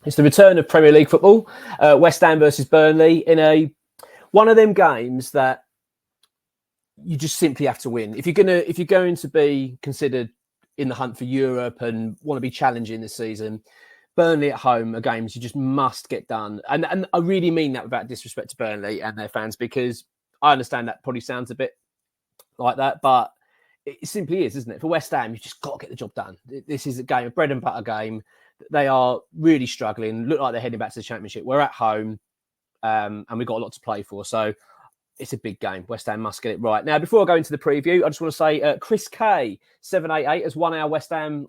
It's the return of Premier League football. West Ham versus Burnley in one of them games that you just simply have to win. If you're going to be considered in the hunt for Europe and want to be challenging this season, Burnley at home are games you just must get done. And I really mean that without disrespect to Burnley and their fans, because I understand that probably sounds a bit like that, but it simply is, isn't it? For West Ham, you just got to get the job done. This is a game, a bread and butter game. They are really struggling, look like they're heading back to the Championship. We're at home and we've got a lot to play for. So it's a big game. West Ham must get it right. Now, before I go into the preview, I just want to say Chris K, 788, has won our West Ham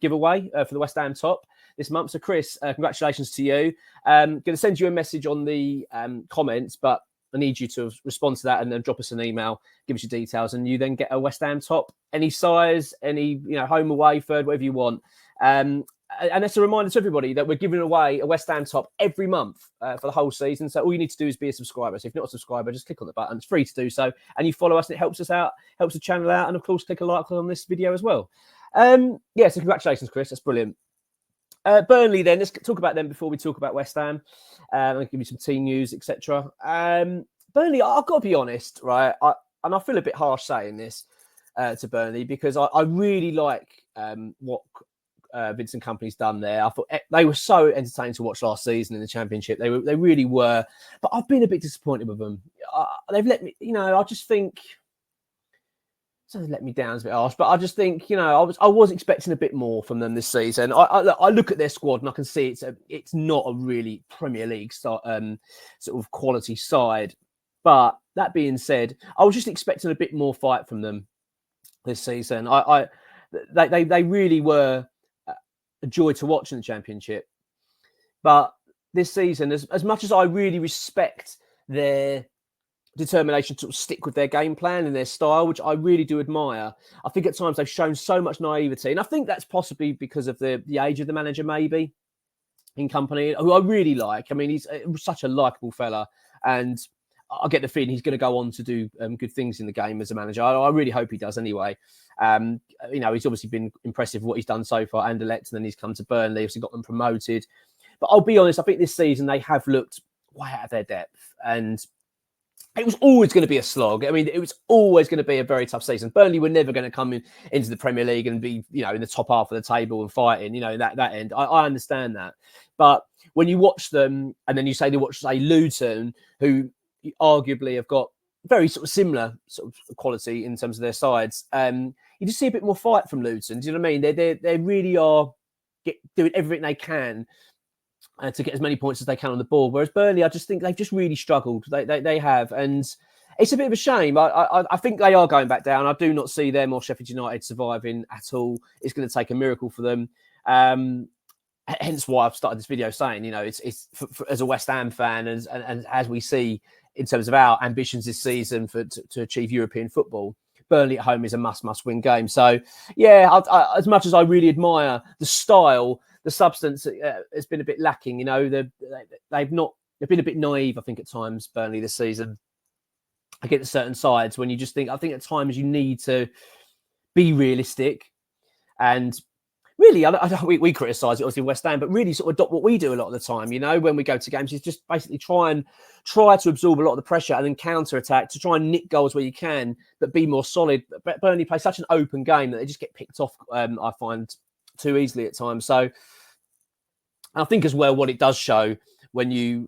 giveaway for the West Ham top this month. So, Chris, congratulations to you. I'm going to send you a message on the comments, but I need you to respond to that and then drop us an email, give us your details, and you then get a West Ham top, any size, any home, away, third, whatever you want. And that's a reminder to everybody that we're giving away a West Ham top every month for the whole season. So all you need to do is be a subscriber. So if you're not a subscriber, just click on the button. It's free to do so. And you follow us and it helps us out, helps the channel out. And of course, click a like on this video as well. So congratulations, Chris. That's brilliant. Burnley then, let's talk about them before we talk about West Ham. I'll give you some team news, etc. Burnley, I've got to be honest, right? And I feel a bit harsh saying this to Burnley because I really like what Vincent Kompany's done there. I thought they were so entertaining to watch last season in the Championship. They really were. But I've been a bit disappointed with them. They've let me, I just think. Sounds let me down, it's a bit harsh, but I just think, I was expecting a bit more from them this season. I look at their squad and I can see it's not a really Premier League sort of quality side. But that being said, I was just expecting a bit more fight from them this season. They really were a joy to watch in the Championship. But this season, as much as I really respect their determination to sort of stick with their game plan and their style, which I really do admire, I think at times they've shown so much naivety. And I think that's possibly because of the age of the manager, maybe, in Kompany, who I really like. I mean, he's such a likeable fella. And I get the feeling he's going to go on to do good things in the game as a manager. I really hope he does anyway. He's obviously been impressive with what he's done so far, and elect, and then he's come to Burnley, obviously got them promoted. But I'll be honest, I think this season they have looked way out of their depth. And it was always going to be a slog. I mean, it was always going to be a very tough season. Burnley were never going to come into the Premier League and be, in the top half of the table and fighting, that end. I understand that. But when you watch them and then you say they watch, say, Luton, who arguably have got very sort of similar sort of quality in terms of their sides, you just see a bit more fight from Luton. Do you know what I mean? They really are doing everything they can to get as many points as they can on the board. Whereas Burnley, I just think they've just really struggled. They have. And it's a bit of a shame. I think they are going back down. I do not see them or Sheffield United surviving at all. It's going to take a miracle for them. Hence why I've started this video saying, it's for, as a West Ham fan and as we see in terms of our ambitions this season to achieve European football, Burnley at home is a must win game. So, yeah, as much as I really admire the style, the substance has been a bit lacking. They've been a bit naive, I think, at times, Burnley this season. Against certain sides when you just think, I think at times you need to be realistic and really, we criticise it obviously in West Ham, but really sort of adopt what we do a lot of the time, when we go to games, is just basically try to absorb a lot of the pressure and then counter-attack to try and nick goals where you can, but be more solid. But Burnley play such an open game that they just get picked off, I find, too easily at times. So I think as well what it does show when you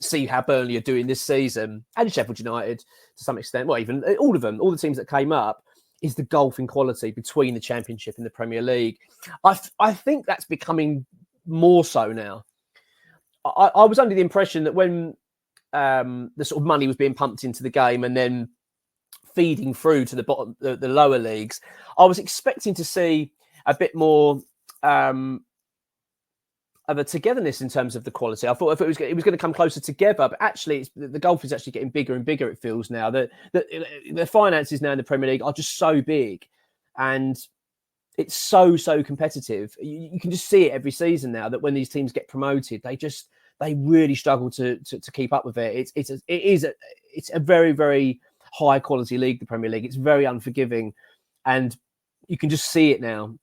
see how Burnley are doing this season, and Sheffield United to some extent, well, even all of them, all the teams that came up, is the gulf in quality between the Championship and the Premier League. I think that's becoming more so now. I was under the impression that when the sort of money was being pumped into the game and then feeding through to the bottom, the lower leagues, I was expecting to see a bit more of a togetherness in terms of the quality. I thought if it was going to come closer together, but actually the gulf is actually getting bigger and bigger, it feels now. The finances now in the Premier League are just so big and it's so so competitive. You can just see it every season now that when these teams get promoted, they really struggle to keep up with it. It's a very, very high quality league, the Premier League. It's very unforgiving, and you can just see it now.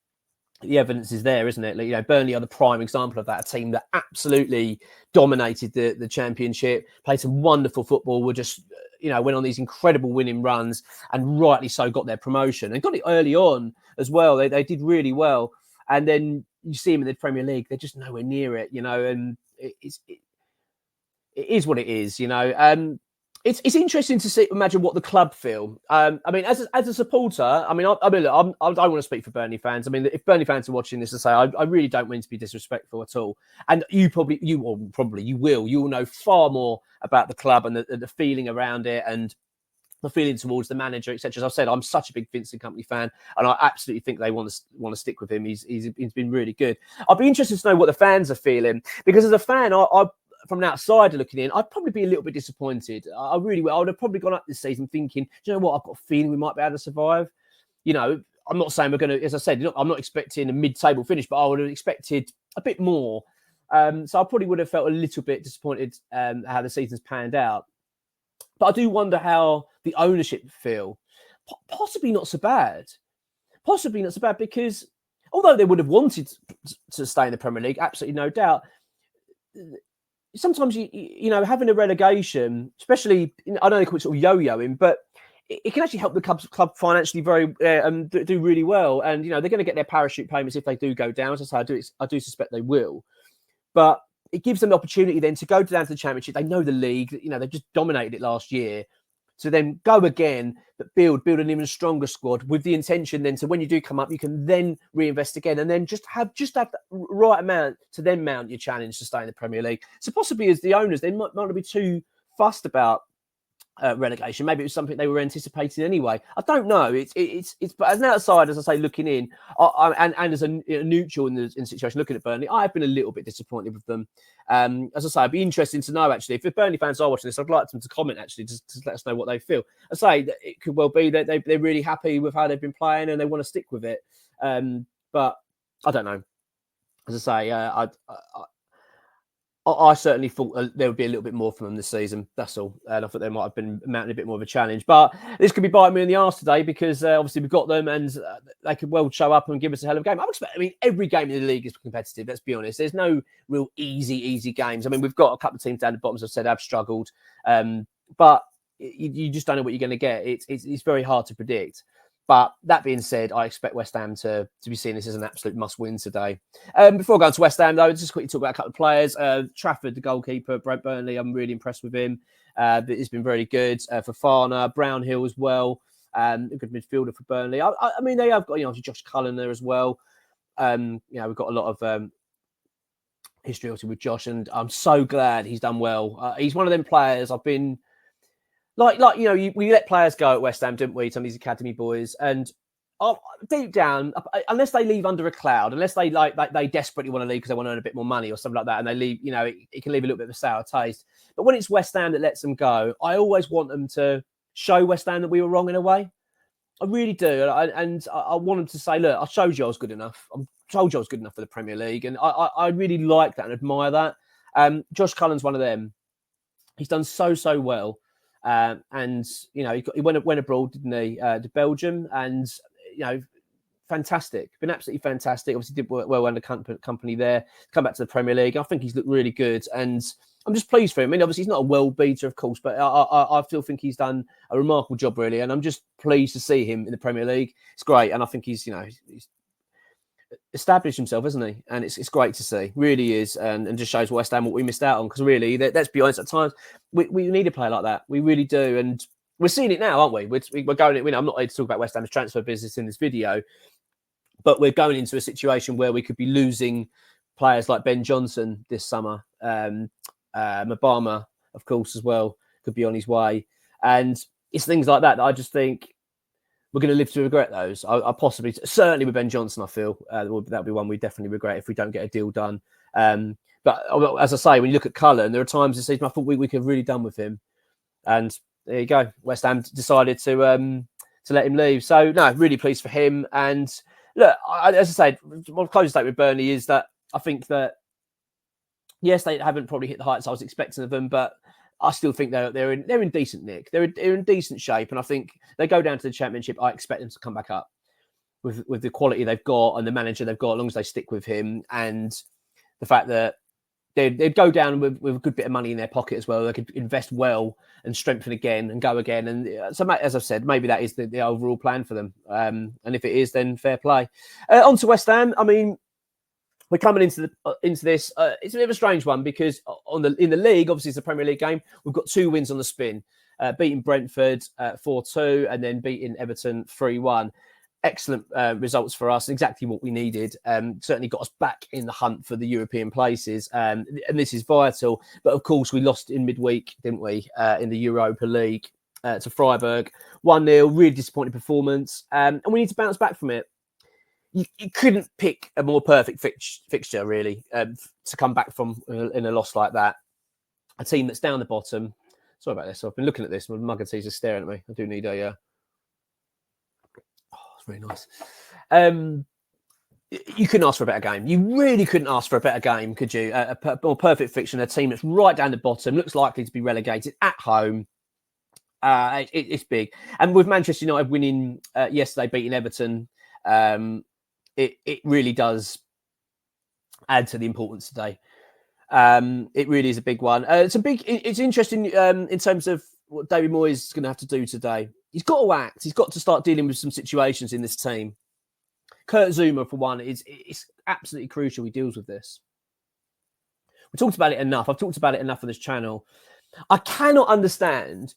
the evidence is there, isn't it? Like, you know, Burnley are the prime example of that. A team that absolutely dominated the championship, played some wonderful football, were just, you know, went on these incredible winning runs, and rightly so got their promotion and got it early on as well. They did really well, and then you see them in the Premier League, they're just nowhere near it, you know, and it is what it is, you know. It's interesting to imagine what the club feel. I mean, as a supporter, I mean, I don't want to speak for Burnley fans. I mean, if Burnley fans are watching this, I really don't mean to be disrespectful at all. And you will know far more about the club and the feeling around it and the feeling towards the manager, etc. As I've said, I'm such a big Vincent Company fan, and I absolutely think they want to stick with him. He's been really good. I'd be interested to know what the fans are feeling, because as a fan, I from an outsider looking in, I'd probably be a little bit disappointed. I really would. I would have probably gone up this season thinking, do you know what? I've got a feeling we might be able to survive. You know, I'm not saying we're going to, as I said, I'm not expecting a mid-table finish, but I would have expected a bit more. So I probably would have felt a little bit disappointed how the season's panned out. But I do wonder how the ownership feel. Possibly not so bad. Possibly not so bad, because although they would have wanted to stay in the Premier League, absolutely no doubt, sometimes you know, having a relegation, especially, I know they call it sort of yo-yoing, but it can actually help the club financially do really well. And you know, they're going to get their parachute payments if they do go down. As I say, I do suspect they will, but it gives them the opportunity then to go down to the Championship. They know the league. You know, they've just dominated it last year. To then go again, but build an even stronger squad with the intention then, so when you do come up, you can then reinvest again, and then just have the right amount to then mount your challenge to stay in the Premier League. So possibly as the owners, they might not be too fussed about relegation. Maybe it was something they were anticipating anyway. I don't know. It's but as an outsider, as I say, looking in, and as a neutral in the situation, looking at Burnley, I've been a little bit disappointed with them. As I say, it'd be interesting to know actually, if the Burnley fans are watching this, I'd like them to comment actually, just to let us know what they feel. I say that it could well be that they're really happy with how they've been playing and they want to stick with it. But I don't know. As I say, I certainly thought there would be a little bit more from them this season. That's all. And I thought they might have been mounting a bit more of a challenge. But this could be biting me in the arse today, because obviously we've got them and they could well show up and give us a hell of a game. I mean, every game in the league is competitive, let's be honest. There's no real easy games. I mean, we've got a couple of teams down the bottom, as I've said, have struggled. But you just don't know what you're going to get. It's very hard to predict. But that being said, I expect West Ham to be seeing this as an absolute must-win today. Before going to West Ham, though, just quickly talk about a couple of players. Trafford, the goalkeeper, Burnley, I'm really impressed with him. He's been very good. Fofana, Brownhill as well, a good midfielder for Burnley. I mean, they have got, you know, Josh Cullen there as well. You know, we've got a lot of history also with Josh, and I'm so glad he's done well. He's one of them players I've been... Like you know, we let players go at West Ham, didn't we? Some of these academy boys, and deep down, unless they leave under a cloud, unless they they desperately want to leave because they want to earn a bit more money or something like that, and they leave, you know, it can leave a little bit of a sour taste. But when it's West Ham that lets them go, I always want them to show West Ham that we were wrong in a way. I really do, and I want them to say, "Look, I showed you I was good enough. I told you I was good enough for the Premier League," and I really like that and admire that. Josh Cullen's one of them. He's done so well. And you know, he went abroad, didn't he, to Belgium, and you know, fantastic, been absolutely fantastic. Obviously, did well under company there. Come back to the Premier League. I think he's looked really good, and I'm just pleased for him. I mean, obviously, he's not a world beater, of course, but I still think he's done a remarkable job, really, and I'm just pleased to see him in the Premier League. It's great, and I think he's established himself, isn't he? And it's great to see, really is, and just shows West Ham what we missed out on. Because really, let's be honest, at times we need a player like that. We really do, and we're seeing it now, aren't we? We're going. You know, I'm not here to talk about West Ham's transfer business in this video, but we're going into a situation where we could be losing players like Ben Johnson this summer. Mabama, of course, as well, could be on his way, and it's things like that I just think we're going to live to regret those. I possibly, certainly with Ben Johnson, I feel that'll be one we definitely regret if we don't get a deal done. But as I say, when you look at Cullen, there are times this season I thought we could have really done with him. And there you go. West Ham decided to let him leave. So, no, really pleased for him. And look, as I said, my closing statement with Burnley is that I think that, yes, they haven't probably hit the heights I was expecting of them, but I still think they're in decent nick. They're in decent shape, and I think they go down to the Championship. I expect them to come back up. with the quality they've got and the manager they've got, as long as they stick with him, and the fact that they'd go down with a good bit of money in their pocket as well. They could invest well and strengthen again and go again. And so, as I've said, maybe that is the overall plan for them. And if it is, then fair play. On to West Ham. I mean, we're coming into this. It's a bit of a strange one because in the league, obviously it's a Premier League game. We've got 2 wins on the spin, beating Brentford 4-2 and then beating Everton 3-1. Excellent results for us, exactly what we needed. Certainly got us back in the hunt for the European places, and this is vital. But of course, we lost in midweek, didn't we, in the Europa League to Freiburg, 1-0. Really disappointing performance, and we need to bounce back from it. You couldn't pick a more perfect fixture, really, to come back from in a loss like that. A team that's down the bottom. Sorry about this. I've been looking at this. My mug and teas are staring at me. I do need a. Very nice. You couldn't ask for a better game. You really couldn't ask for a better game, could you? A more perfect fiction, a team that's right down the bottom, looks likely to be relegated at home. It's big. And with Manchester United winning yesterday, beating Everton, it really does add to the importance today. It really is a big one. It's interesting in terms of what David Moyes is going to have to do today. He's got to act. He's got to start dealing with some situations in this team. Kurt Zuma, for one, it's absolutely crucial he deals with this. We talked about it enough. I've talked about it enough on this channel. I cannot understand,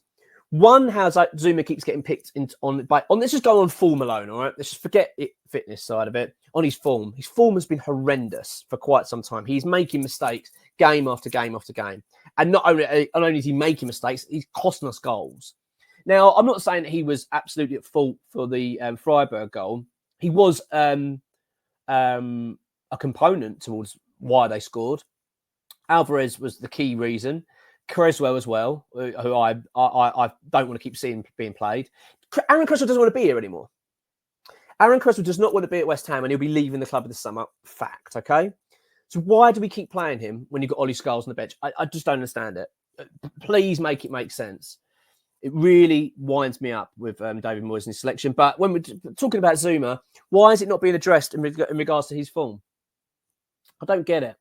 one, how Zuma keeps getting picked on. Let's just go on form alone, all right? Let's just forget it, fitness side of it. On his form. His form has been horrendous for quite some time. He's making mistakes game after game after game. And not only is he making mistakes, he's costing us goals. Now, I'm not saying that he was absolutely at fault for the Freiburg goal. He was a component towards why they scored. Alvarez was the key reason. Creswell as well, who I don't want to keep seeing being played. Aaron Creswell doesn't want to be here anymore. Aaron Creswell does not want to be at West Ham and he'll be leaving the club this summer. Fact, okay? So why do we keep playing him when you've got Ollie Scholes on the bench? I just don't understand it. Please make it make sense. It really winds me up with David Moyes and his selection. But when we're talking about Zuma, why is it not being addressed in regards to his form? I don't get it.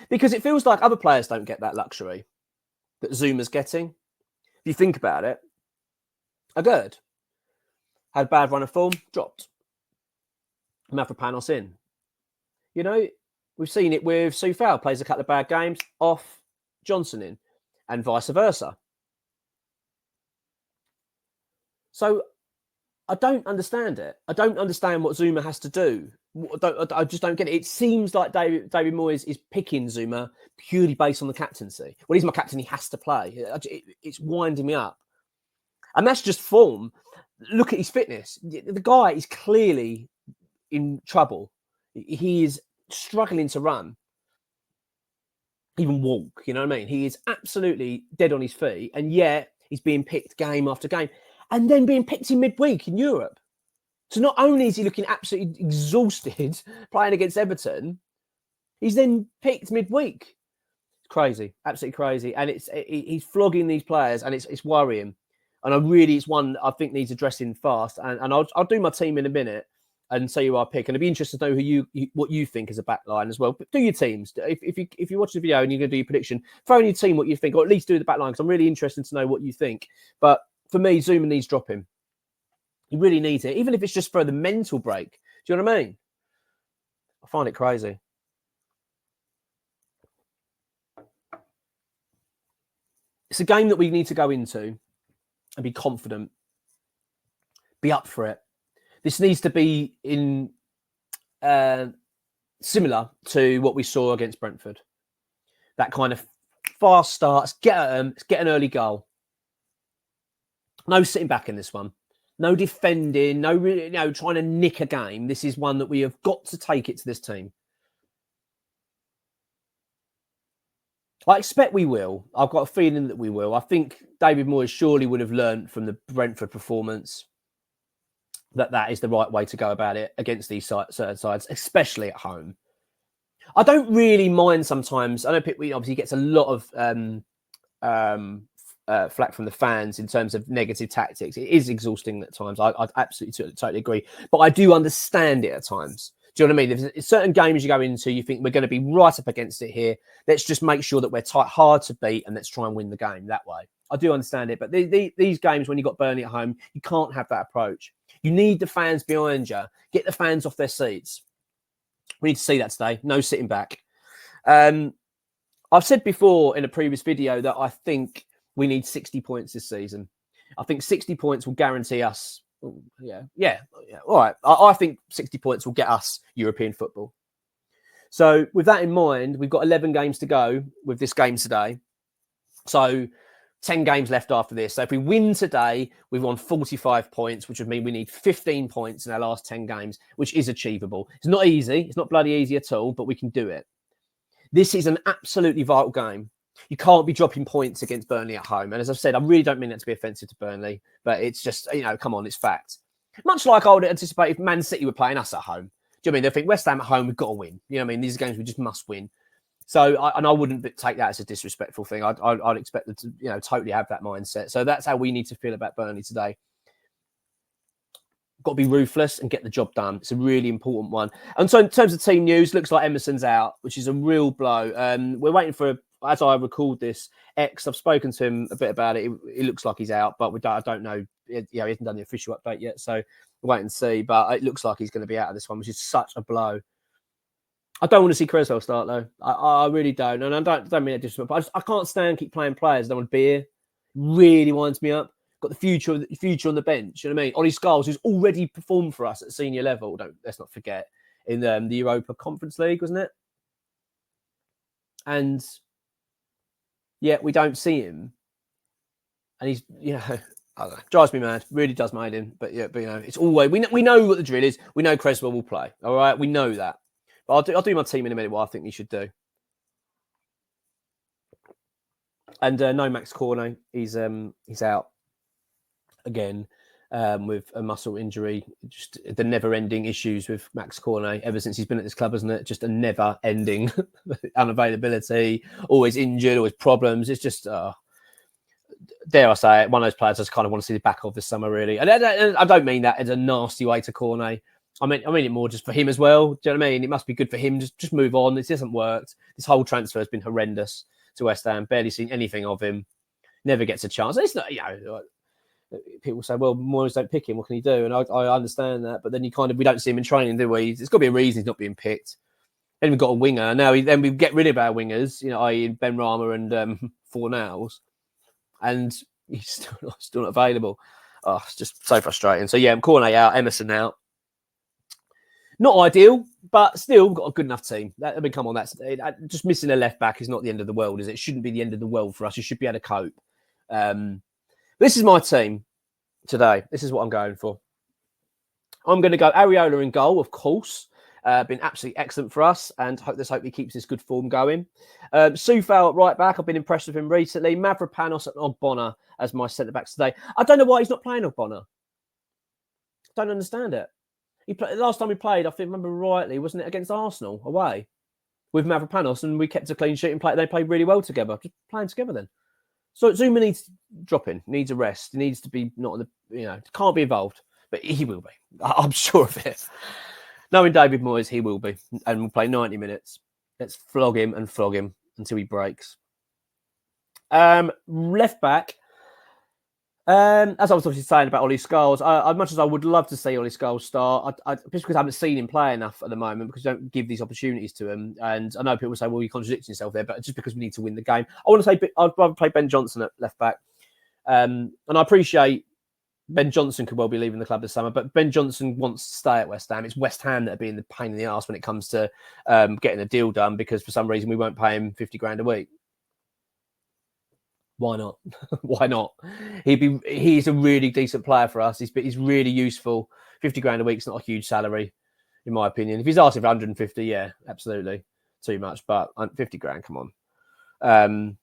Because it feels like other players don't get that luxury that Zuma's getting. If you think about it, Agurd had a bad run of form, dropped. Mavropanos in. You know, we've seen it with Soufal, plays a couple of bad games, off, Johnson in, and vice versa. So I don't understand it. I don't understand what Zuma has to do. I just don't get it. It seems like David Moyes is picking Zuma purely based on the captaincy. Well, he's my captain. He has to play. It's winding me up. And that's just form. Look at his fitness. The guy is clearly in trouble. He is struggling to run, even walk. You know what I mean? He is absolutely dead on his feet. And yet he's being picked game after game. And then being picked in midweek in Europe. So not only is he looking absolutely exhausted playing against Everton, he's then picked midweek. It's crazy, absolutely crazy. And he's flogging these players and it's worrying. And it's one I think needs addressing fast. And I'll do my team in a minute and say who I pick. And it'd be interesting to know what you think as a back line as well. But do your teams. If you watch the video and you're going to do your prediction, throw in your team what you think, or at least do the back line because I'm really interested to know what you think. But for me, Zuma needs dropping. He really needs it, even if it's just for the mental break. Do you know what I mean? I find it crazy. It's a game that we need to go into and be confident, be up for it. This needs to be in similar to what we saw against Brentford. That kind of fast starts, get at them, get an early goal. No sitting back in this one. No defending, no trying to nick a game. This is one that we have got to take it to this team. I expect we will. I've got a feeling that we will. I think David Moyes surely would have learned from the Brentford performance that is the right way to go about it against these certain sides, especially at home. I don't really mind sometimes. I know he obviously gets a lot of flack from the fans in terms of negative tactics. It is exhausting at times. I absolutely totally agree. But I do understand it at times. Do you know what I mean? There's certain games you go into, you think we're going to be right up against it here. Let's just make sure that we're tight, hard to beat, and let's try and win the game that way. I do understand it. But these games, when you've got Burnley at home, you can't have that approach. You need the fans behind you. Get the fans off their seats. We need to see that today. No sitting back. I've said before in a previous video that I think we need 60 points this season. I think 60 points will guarantee us. Yeah. All right. I think 60 points will get us European football. So with that in mind, we've got 11 games to go with this game today. So 10 games left after this. So if we win today, we've won 45 points, which would mean we need 15 points in our last 10 games, which is achievable. It's not easy. It's not bloody easy at all, but we can do it. This is an absolutely vital game. You can't be dropping points against Burnley at home. And as I've said, I really don't mean that to be offensive to Burnley, but it's just, come on, it's fact. Much like I would anticipate if Man City were playing us at home. Do you know what I mean? They'll think West Ham at home, we've got to win. You know what I mean? These are games we just must win. So, I wouldn't take that as a disrespectful thing. I'd expect them to, totally have that mindset. So that's how we need to feel about Burnley today. Got to be ruthless and get the job done. It's a really important one. And so in terms of team news, looks like Emerson's out, which is a real blow. We're waiting for, as I record this, I've spoken to him a bit about it. It looks like he's out, but I don't know. He hasn't done the official update yet, so we'll wait and see. But it looks like he's going to be out of this one, which is such a blow. I don't want to see Creswell start, though. I really don't. And I don't mean that disrespect, but I can't stand keep playing players. I don't want to be here. Really winds me up. Got the future on the bench. You know what I mean? Ollie Scholes, who's already performed for us at senior level. Let's not forget, in the Europa Conference League, wasn't it? And yeah, we don't see him. And he's, I don't know, drives me mad. Really does mind him. But it's always, we know what the drill is. We know Creswell will play. All right, we know that. But I'll do my team in a minute. What I think he should do. And no Max Cornet. He's out again with a muscle injury. Just the never-ending issues with Max Cornet ever since he's been at this club, isn't it? Just a never-ending unavailability. Always injured. Always problems. It's just dare I say it, one of those players I just kind of want to see the back of this summer, really. And I don't mean that as a nasty way to Cornet. I mean it more just for him as well. Do you know what I mean? It must be good for him. Just move on. This hasn't worked. This whole transfer has been horrendous to West Ham. Barely seen anything of him. Never gets a chance. It's not, people say, well, Moyes don't pick him. What can he do? And I understand that. But then we don't see him in training, do we? There's got to be a reason he's not being picked. Then we've got a winger. Now then we get rid of our wingers, i.e. Ben Rama and Fornals. And he's still not available. Oh, it's just so frustrating. So, Cornet out, Emerson out. Not ideal, but still got a good enough team. Come on, that's just missing a left back is not the end of the world, is it? It shouldn't be the end of the world for us. You should be able to cope. This is my team today. This is what I'm going for. I'm going to go Areola in goal, of course. Been absolutely excellent for us, and let's hope he keeps this good form going. Soufal at right back. I've been impressed with him recently. Mavropanos and Ogbonna as my centre backs today. I don't know why he's not playing Ogbonna. Don't understand it. Last time we played, I remember rightly, wasn't it against Arsenal away with Mavropanos, and we kept a clean sheet and they played really well together. Just playing together then. So Zuma needs dropping, needs a rest. He needs to be not on the, can't be involved, but he will be. I'm sure of it. Knowing David Moyes, he will be, and we'll play 90 minutes. Let's flog him until he breaks. Left back. As I was obviously saying about Ollie Scholes, as much as I would love to see Ollie Scholes start, just because I haven't seen him play enough at the moment, because you don't give these opportunities to him. And I know people say, well, you're contradicting yourself there, but just because we need to win the game. I want to say I'd rather play Ben Johnson at left back. And I appreciate Ben Johnson could well be leaving the club this summer, but Ben Johnson wants to stay at West Ham. It's West Ham that are being the pain in the arse when it comes to getting a deal done, because for some reason we won't pay him 50 grand a week. Why not? Why not? He's a really decent player for us. He's really useful. 50 grand a week is not a huge salary, in my opinion. If he's asking for 150, yeah, absolutely. Too much, but 50 grand, come on.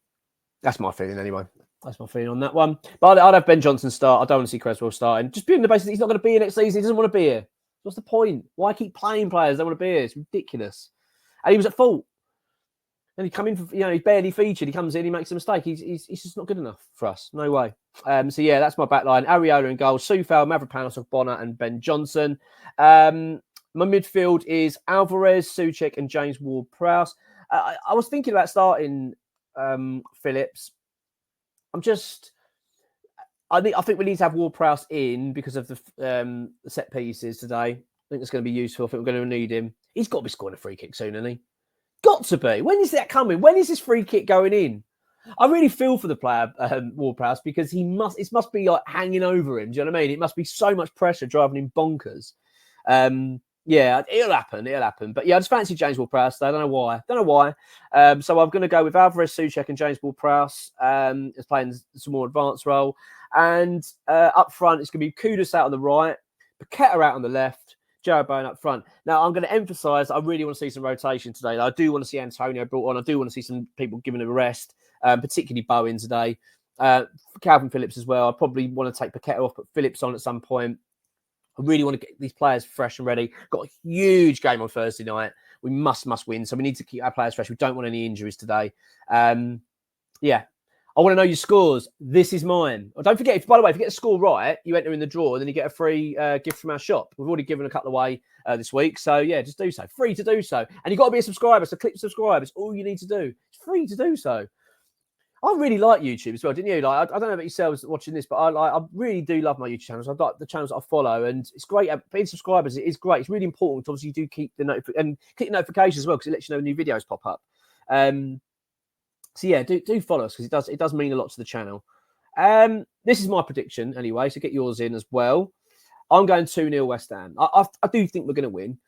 That's my feeling anyway. That's my feeling on that one. But I'd have Ben Johnson start. I don't want to see Creswell starting. Just be on the basis that he's not going to be here next season. He doesn't want to be here. What's the point? Why keep playing players that don't want to be here? It's ridiculous. And he was at fault. And he come in, he's barely featured. He comes in, he makes a mistake. He's just not good enough for us. No way. So yeah, that's my back line. Areola in goal, Soufal, Mavropanos, Bonner, and Ben Johnson. My midfield is Alvarez, Souček, and James Ward-Prowse. I was thinking about starting Phillips. I think we need to have Ward-Prowse in because of the set pieces today. I think it's going to be useful. I think we're going to need him. He's got to be scoring a free kick soon, hasn't he? Got to be. When is that coming? When is this free kick going in? I really feel for the player, Ward-Prowse, because it must be like hanging over him. Do you know what I mean? It must be so much pressure driving him bonkers. Yeah, it'll happen. But yeah, I just fancy James Ward-Prowse today. I don't know why. So I'm going to go with Alvarez, Souček, and James Ward-Prowse as playing some more advanced role. And up front, it's going to be Kudus out on the right, Paqueta out on the left, Jarrod Bowen up front. Now, I'm going to emphasise I really want to see some rotation today. I do want to see Antonio brought on. I do want to see some people given a rest, particularly Bowen today. Calvin Phillips as well. I probably want to take Paqueta off, put Phillips on at some point. I really want to get these players fresh and ready. Got a huge game on Thursday night. We must win. So we need to keep our players fresh. We don't want any injuries today. Yeah. I want to know your scores. This is mine. Oh, don't forget, by the way, if you get the score right, you enter in the draw, and then you get a free gift from our shop. We've already given a couple away this week. So, yeah, just do so. Free to do so. And you've got to be a subscriber. So click subscribe. It's all you need to do. It's free to do so. I really like YouTube as well, didn't you? Like, I don't know about yourselves watching this, but I really do love my YouTube channels. I like the channels that I follow, and it's great. Being subscribers, it is great. It's really important. Obviously, you do keep the and click notifications as well, because it lets you know when new videos pop up. So yeah, do follow us, because it does mean a lot to the channel. This is my prediction anyway, so get yours in as well. I'm going 2-0 West Ham. I do think we're going to win.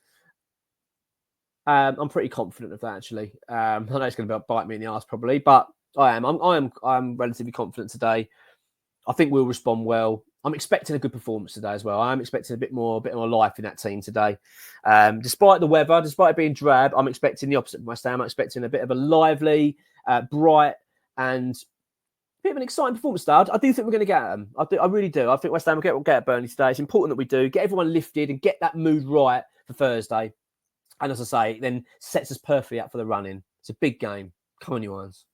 I'm pretty confident of that, actually. I know it's going to bite me in the arse probably, but I am. I'm relatively confident today. I think we'll respond well. I'm expecting a good performance today as well. I'm expecting a bit more life in that team today. Despite the weather, despite it being drab, I'm expecting the opposite of West Ham. I'm expecting a bit of a lively, bright, and a bit of an exciting performance today. I do think we're going to get at them. I really do. I think West Ham will get at Burnley today. It's important that we do. Get everyone lifted and get that mood right for Thursday. And as I say, it then sets us perfectly up for the run-in. It's a big game. Come on, you irons.